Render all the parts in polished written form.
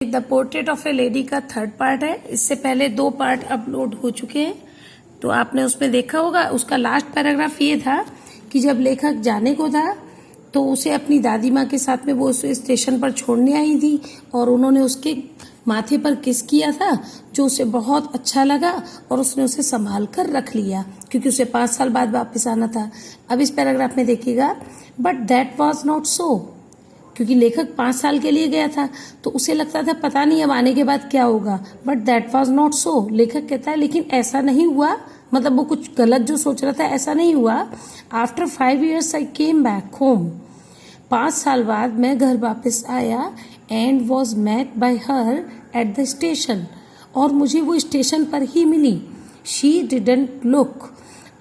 The portrait of A lady का third part है। इससे पहले 2 पार्ट अपलोड हो चुके हैं, तो आपने उसमें देखा होगा। उसका लास्ट पैराग्राफ ये था कि जब लेखक जाने को था तो उसे अपनी दादी माँ के साथ में वो उसे स्टेशन पर छोड़ने आई थी और उन्होंने उसके माथे पर किस किया था, जो उसे बहुत अच्छा लगा और उसने उसे संभाल कर रख लिया क्योंकि उसे 5 साल बाद वापस आना था। अब इस पैराग्राफ में देखिएगा, but that was not so, क्योंकि लेखक 5 साल के लिए गया था तो उसे लगता था पता नहीं अब आने के बाद क्या होगा। But that was not so, लेखक कहता है लेकिन ऐसा नहीं हुआ, मतलब वो कुछ गलत जो सोच रहा था ऐसा नहीं हुआ। After 5 years I came back home, 5 साल बाद मैं घर वापस आया and was met by her at the station, और मुझे वो स्टेशन पर ही मिली। She didn't look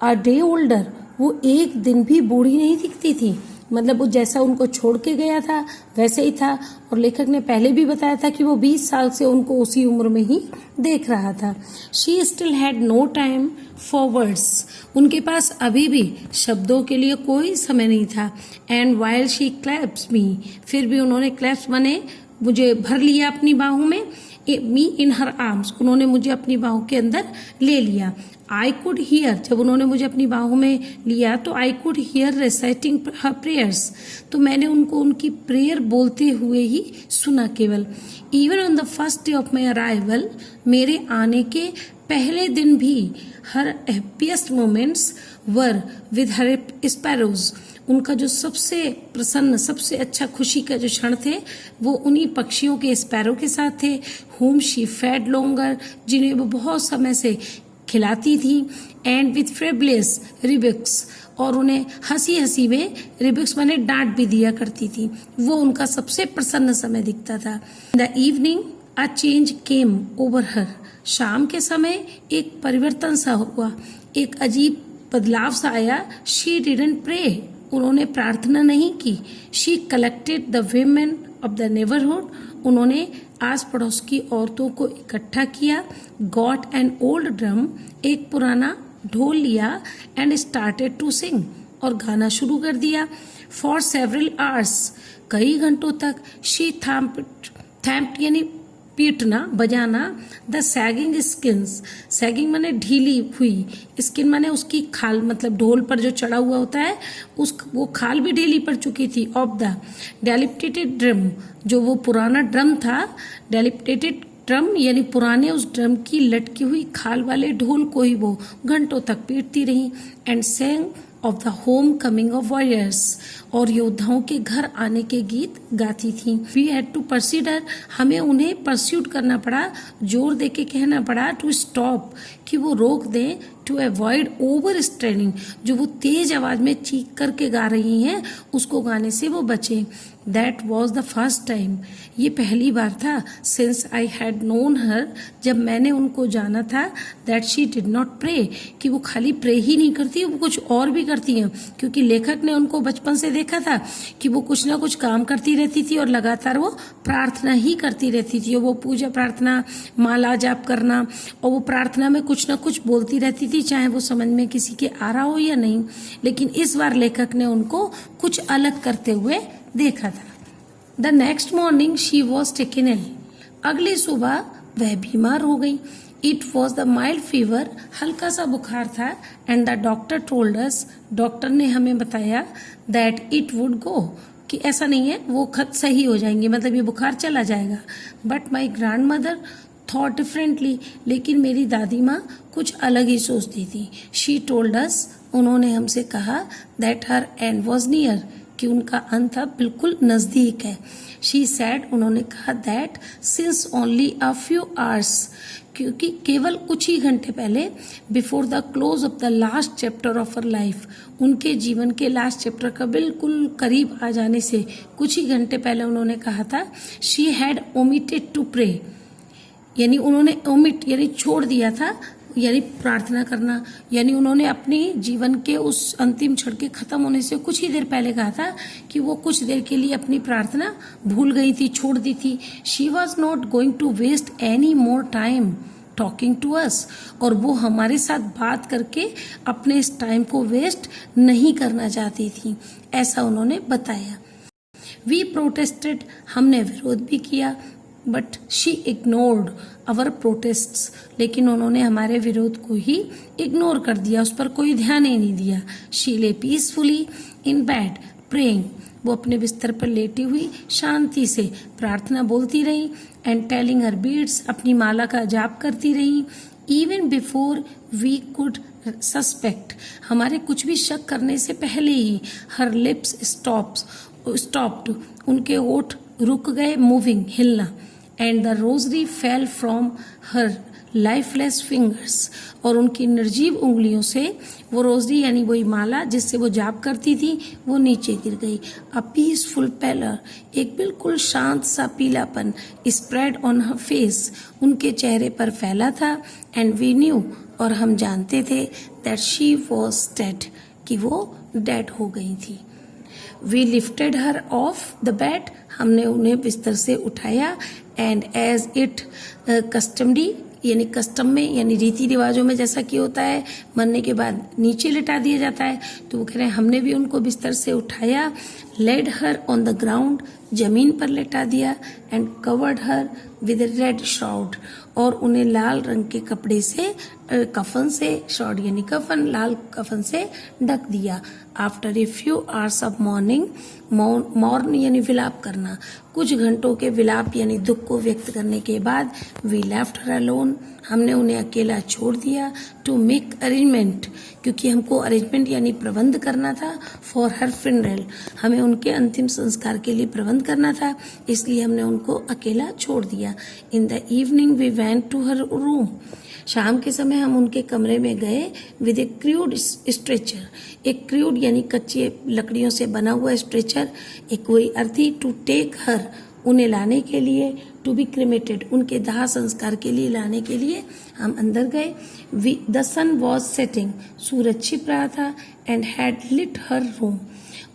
a day older, वो एक दिन भी बूढ़ी नहीं दिखती थी, मतलब वो जैसा उनको छोड़ के गया था वैसे ही था। और लेखक ने पहले भी बताया था कि वो 20 साल से उनको उसी उम्र में ही देख रहा था। She still had no time for words, उनके पास अभी भी शब्दों के लिए कोई समय नहीं था। एंड वाइल शी क्लैप्स मी, फिर भी उन्होंने क्लैप्स माने मुझे भर लिया अपनी बाहों में। मी इन हर आर्म्स, उन्होंने मुझे अपनी बाहों के अंदर ले लिया। आई कुड हियर, जब उन्होंने मुझे अपनी बाहों में लिया तो I could hear reciting her prayers, तो मैंने उनको उनकी प्रेयर बोलते हुए ही सुना केवल। Even on the first day of my arrival, मेरे आने के पहले दिन भी her happiest moments were with her sparrows, उनका जो सबसे प्रसन्न सबसे अच्छा खुशी का जो क्षण थे वो उन्हीं पक्षियों के स्पैरो के साथ थे। होम शी फेड लॉन्गर, जिन्हें वो बहुत समय से खिलाती थी। एंड विथ फ्रेबलेस रिबिक्स, और उन्हें हंसी हंसी में रिबिक्स माने डांट भी दिया करती थी। वो उनका सबसे प्रसन्न समय दिखता था। The evening a change came over हर, शाम के समय एक परिवर्तन सा हुआ, एक अजीब बदलाव सा आया। शी डिडंट प्रे, उन्होंने प्रार्थना नहीं की। She collected the women of the neighbourhood, उन्होंने आस पड़ोस की औरतों को इकट्ठा किया। गॉट एन ओल्ड ड्रम, एक पुराना ढोल लिया। एंड स्टार्टेड टू सिंग, और गाना शुरू कर दिया। फॉर सेवरल आवर्स, कई घंटों तक। शी थैम्प्ड यानी पीटना बजाना। द सैगिंग स्किन्स, सैगिंग माने ढीली हुई, स्किन माने उसकी खाल, मतलब ढोल पर जो चढ़ा हुआ होता है वो खाल भी ढीली पड़ चुकी थी। ऑफ द डेलिप्टेटेड ड्रम, जो वो पुराना ड्रम था, डेलिप्टेटेड ड्रम यानी पुराने उस ड्रम की लटकी हुई खाल वाले ढोल को ही वो घंटों तक पीटती रही। And saying of the home coming of warriors, और योद्धाओं के घर आने के गीत गाती थी। वी हैड टू परसीडर, हमें उन्हें परस्यूट करना पड़ा, जोर दे के कहना पड़ा टू स्टॉप, कि वो रोक दें। टू अवॉइड ओवर स्ट्रेनिंग, जो वो तेज आवाज में चीख करके गा रही हैं उसको गाने से वो बचे। That was the first time, ये पहली बार था। Since I had known her, जब मैंने उनको जाना था। That she did not pray, कि वो खाली प्रे ही नहीं करती, वो कुछ और भी करती हैं, क्योंकि लेखक ने उनको बचपन से देखा था कि वो कुछ ना कुछ काम करती रहती थी और लगातार वो प्रार्थना ही करती रहती थी। और वो पूजा प्रार्थना, माला जाप करना, और वो प्रार्थना में कुछ ना कुछ बोलती रहती थी, चाहे वो समझ में किसी के आ रहा हो या नहीं। लेकिन इस बार लेखक ने उनको कुछ अलग करते हुए देखा था। The next morning she was taken ill, अगली सुबह वह बीमार हो गई। It was the mild fever, हल्का सा बुखार था। And the doctor told us, doctor ने हमें बताया दैट इट वुड गो, कि ऐसा नहीं है वो खत सही हो जाएंगे, मतलब ये बुखार चला जाएगा। But my grand mother thought differently, लेकिन मेरी दादी माँ कुछ अलग ही सोचती थी। शी टोल्ड अस, उन्होंने हमसे कहा that her and was near, कि उनका अंत अब बिल्कुल नजदीक है। शी सैड, उन्होंने कहा that since only a few hours, क्योंकि केवल कुछ ही घंटे पहले, before the close of the last chapter of her life, उनके जीवन के लास्ट चैप्टर का बिल्कुल करीब आ जाने से कुछ ही घंटे पहले उन्होंने कहा था। She had omitted to pray, यानी उन्होंने ओमिट यानी छोड़ दिया था, यानी प्रार्थना करना, यानी उन्होंने अपने जीवन के उस अंतिम क्षण के खत्म होने से कुछ ही देर पहले कहा था कि वो कुछ देर के लिए अपनी प्रार्थना भूल गई थी, छोड़ दी थी। She was not going to waste any more time talking to us, और वो हमारे साथ बात करके अपने इस टाइम को वेस्ट नहीं करना चाहती थी, ऐसा उन्होंने बताया। वी प्रोटेस्टेड, हमने विरोध भी किया। But she ignored our protests, लेकिन उन्होंने हमारे विरोध को ही इग्नोर कर दिया, उस पर कोई ध्यान ही नहीं दिया। शी ले पीसफुली इन बेड प्रेइंग, वो अपने बिस्तर पर लेटी हुई शांति से प्रार्थना बोलती रही। एंड टेलिंग हर बीड्स, अपनी माला का जाप करती रही। Even before we could suspect, हमारे कुछ भी शक करने से पहले ही हर लिप्स स्टॉप्ड, उनके होठ रुक गए मूविंग, हिलना। And the rosary fell from her lifeless fingers, और उनकी निर्जीव उंगलियों से वो रोजरी यानी वही माला जिससे वो जाप करती थी वो नीचे गिर गई। अ पीसफुल पैलर, एक बिल्कुल शांत सा पीलापन स्प्रेड ऑन हर फेस, उनके चेहरे पर फैला था। एंड वी न्यू, और हम जानते थे दैट शी वॉज डेड, कि वो डेड हो गई थी। We lifted her off the bed, हमने उन्हें बिस्तर से उठाया। एंड एज इट कस्टमडी, यानी कस्टम में यानी रीति रिवाजों में जैसा कि होता है मरने के बाद नीचे लिटा दिया जाता है, तो वो कह रहे हैं हमने भी उनको बिस्तर से उठाया। Laid her on the ground, जमीन पर लिटा दिया। And covered her with red shroud, और उन्हें लाल रंग के कपड़े से कफन से, श्राउड यानी कफन, लाल कफन से ढक दिया। After a few hours of mourning, mourn यानी विलाप करना, कुछ घंटों के विलाप यानी दुख को व्यक्त करने के बाद वी लेफ्ट हर अलोन, हमने उन्हें अकेला छोड़ दिया। टू मेक अरेंजमेंट, क्योंकि हमको अरेंजमेंट यानी प्रबंध करना था। फॉर हर फ्यूनरल, हमें उनके अंतिम संस्कार के लिए प्रबंध करना था, इसलिए हमने उनको अकेला छोड़ दिया। In the evening we went to her room, शाम के समय हम उनके कमरे में गए। विद ए क्रूड स्ट्रेचर, एक क्रूड यानी कच्चे लकड़ियों से बना हुआ स्ट्रेचर, एक वही अर्थी। टू टेक हर, उन्हें लाने के लिए। टू बी क्रिमेटेड, उनके दाह संस्कार के लिए लाने के लिए हम अंदर गए। द सन वॉज सेटिंग, सूरज छिप रहा था। And had lit her room,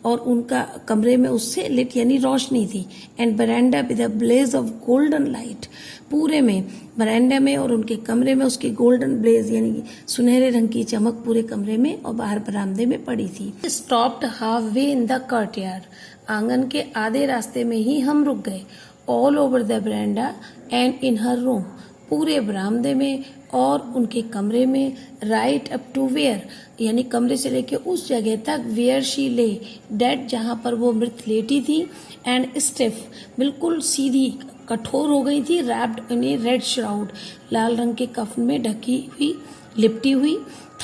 और उनका कमरे में उससे लिट यानी रोशनी थी। And verandah with a blaze of golden light, पूरे में बरांडा में और उनके कमरे में उसकी गोल्डन ब्लेज यानी सुनहरे रंग की चमक पूरे कमरे में और बाहर बरामदे में पड़ी थी। Stopped half way in the courtyard, आंगन के आधे रास्ते में ही हम रुक गए। All over the veranda and in her room, पूरे बरामदे में और उनके कमरे में। राइट अप टू वेयर, यानी कमरे से लेके उस जगह तक वेयर शी ले डेड, जहां पर वो मृत लेटी थी। एंड स्टिफ, बिल्कुल सीधी कठोर हो गई थी। Wrapped in a red shroud, लाल रंग के कफन में ढकी हुई, लिपटी हुई।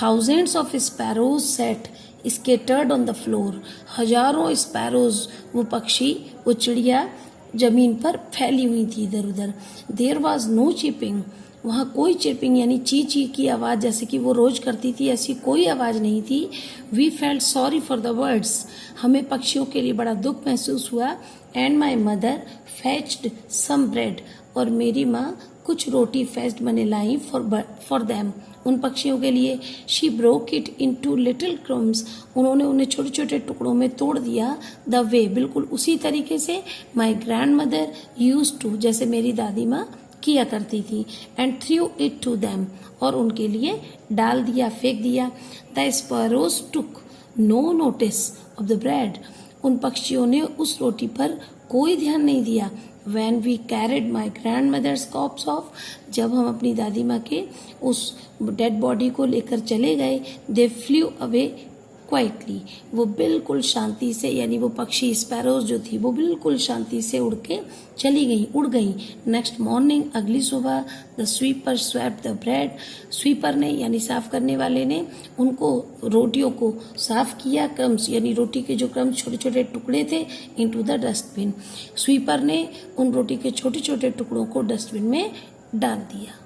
Thousands of sparrows set scattered on the floor, हजारों स्पैरोज, वो पक्षी, वो चिड़िया जमीन पर फैली हुई थी इधर उधर। देयर वॉज नो चिपिंग, वहाँ कोई चिपिंग यानी ची ची की आवाज़ जैसे कि वो रोज करती थी ऐसी कोई आवाज़ नहीं थी। We felt sorry for the birds, हमें पक्षियों के लिए बड़ा दुख महसूस हुआ। And my mother fetched some bread, और मेरी माँ कुछ रोटी फेच्ड मैंने लाई फॉर देम, उन पक्षियों के लिए। She broke it into little crumbs, उन्होंने उन्हें छोटे छोटे टुकड़ों में तोड़ दिया। द वे, बिल्कुल उसी तरीके से my grandmother used to, जैसे मेरी दादी माँ किया करती थी। And threw it to them, और उनके लिए डाल दिया, फेंक दिया। The sparrows took no notice of the bread, उन पक्षियों ने उस रोटी पर कोई ध्यान नहीं दिया। When we carried my grandmother's corpse off, जब हम अपनी दादी माँ के उस डेड बॉडी को लेकर चले गए, they flew away quietly, वो बिल्कुल शांति से, यानी वो पक्षी स्पैरोज जो थी वो बिल्कुल शांति से उड़ गई। नेक्स्ट मॉर्निंग, अगली सुबह, the sweeper swept the bread, sweeper ने यानी साफ करने वाले ने उनको रोटियों को साफ किया। क्रम्स यानी रोटी के जो क्रम्स छोटे छोटे टुकड़े थे, इनटू द डस्टबिन, स्वीपर ने उन रोटी के छोटे छोटे टुकड़ों को डस्टबिन में डाल दिया।